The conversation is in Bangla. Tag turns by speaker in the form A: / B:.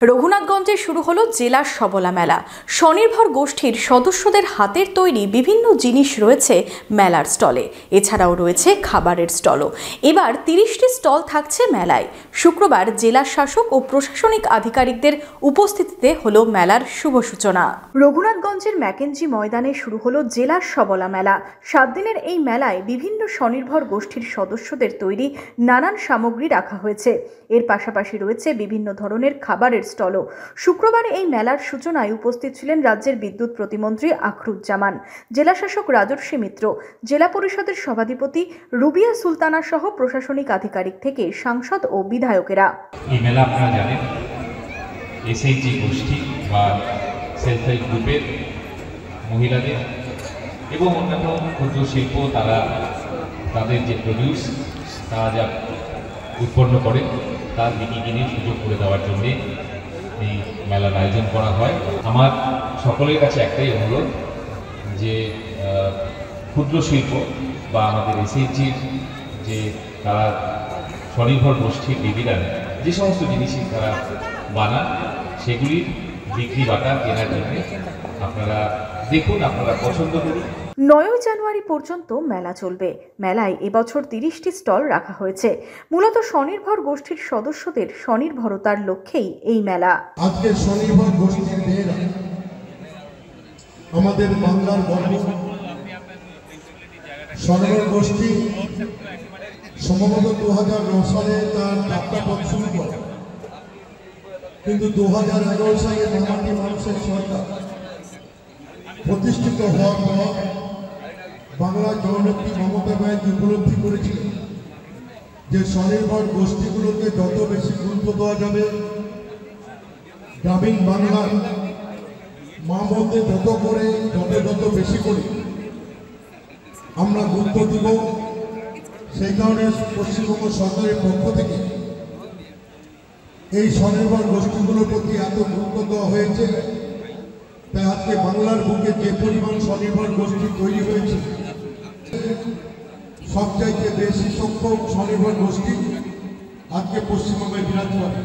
A: রঘুনাথগঞ্জে শুরু হলো জেলা সবলা মেলা। স্বনির্ভর গোষ্ঠীর সদস্যদের হাতের তৈরি বিভিন্ন জিনিস রয়েছে মেলার স্টলে। এছাড়াও রয়েছে খাবারের স্টলও। এবার 30টি স্টল থাকছে মেলায়। শুক্রবার জেলা শাসক ও প্রশাসনিক আধিকারিকদের উপস্থিতিতে হলো মেলার শুভ সূচনা। রঘুনাথগঞ্জের ম্যাকেঞ্জি ময়দানে শুরু হলো জেলা সবলা মেলা। 7 দিনের এই মেলায় বিভিন্ন স্বনির্ভর গোষ্ঠীর সদস্যদের তৈরি নানান সামগ্রী রাখা হয়েছে। এর পাশাপাশি রয়েছে বিভিন্ন ধরনের খাবারের স্টলও। শুক্রবার এই মেলার সূচনায় উপস্থিত ছিলেন রাজ্যের বিদ্যুৎ প্রতিমন্ত্রী আখরুজ্জামান, জেলাশাসক রাজর্ষি মিত্র, জেলা পরিষদের সভাধিপতি রুবিয়া সুলতানা সহ প্রশাসনিক আধিকারিক থেকে সাংসদ ও বিধায়কেরা।
B: এই মেলা আপনারা জানেন এসএইচজি গোষ্ঠী বা সেলফ হেল্প গ্রুপের মহিলাদের এবং অন্যান্য ক্ষুদ্র শিল্প তাদের যে প্রডিউস তারা যা উৎপন্ন করে তার বিক্রি কিনে সুযোগ করে দেওয়ার জন্যে এই মেলার আয়োজন করা হয়। আমার সকলের কাছে একটাই অনুরোধ যে ক্ষুদ্র শিল্প বা আমাদের এসএইচজির যে তারা স্বনির্ভর গোষ্ঠীর দিদিরা যে সমস্ত জিনিসই তারা বানান সেগুলির বিক্রি বাটা কেনার জন্য আপনারা দেখুন, আপনারা পছন্দ করুন।
A: 9 জানুয়ারি পর্যন্ত মেলা চলবে। মেলায় এবছর 30টি স্টল রাখা হয়েছে। মূলত স্বনির্ভর গোষ্ঠীর সদস্যদের স্বনির্ভরতার লক্ষ্যেই এই মেলা।
C: আজকে স্বনির্ভর গোষ্ঠীর মেয়েরা আমাদের বাংলার গর্ব। স্বনির্ভর গোষ্ঠী সম্ভবত 2009 সালে তার যাত্রাপথ শুরু করে, কিন্তু 2011 সালে মামাটি মানুষের সরকার প্রতিষ্ঠিত হওয়ার পর বাংলার জননেত্রী মমতা ব্যানার্জি উপলব্ধি করেছিলেন যে স্বনির্ভর গোষ্ঠীগুলোকে যত বেশি গুরুত্ব দেওয়া যাবে, গ্রামীণ বাংলার মা বোনদের যত বেশি করে আমরা গুরুত্ব দিব। সেই কারণে পশ্চিমবঙ্গ সরকারের পক্ষ থেকে এই স্বনির্ভর গোষ্ঠীগুলোর প্রতি এত গুরুত্ব দেওয়া হয়েছে। তাই আজকে বাংলার বুকে যে পরিমাণ স্বনির্ভর গোষ্ঠী তৈরি হয়েছে, সবচাইতে বেশি সংখ্যক স্বনির্ভর গোষ্ঠী আজকে পশ্চিমবঙ্গে বিরাজ করে।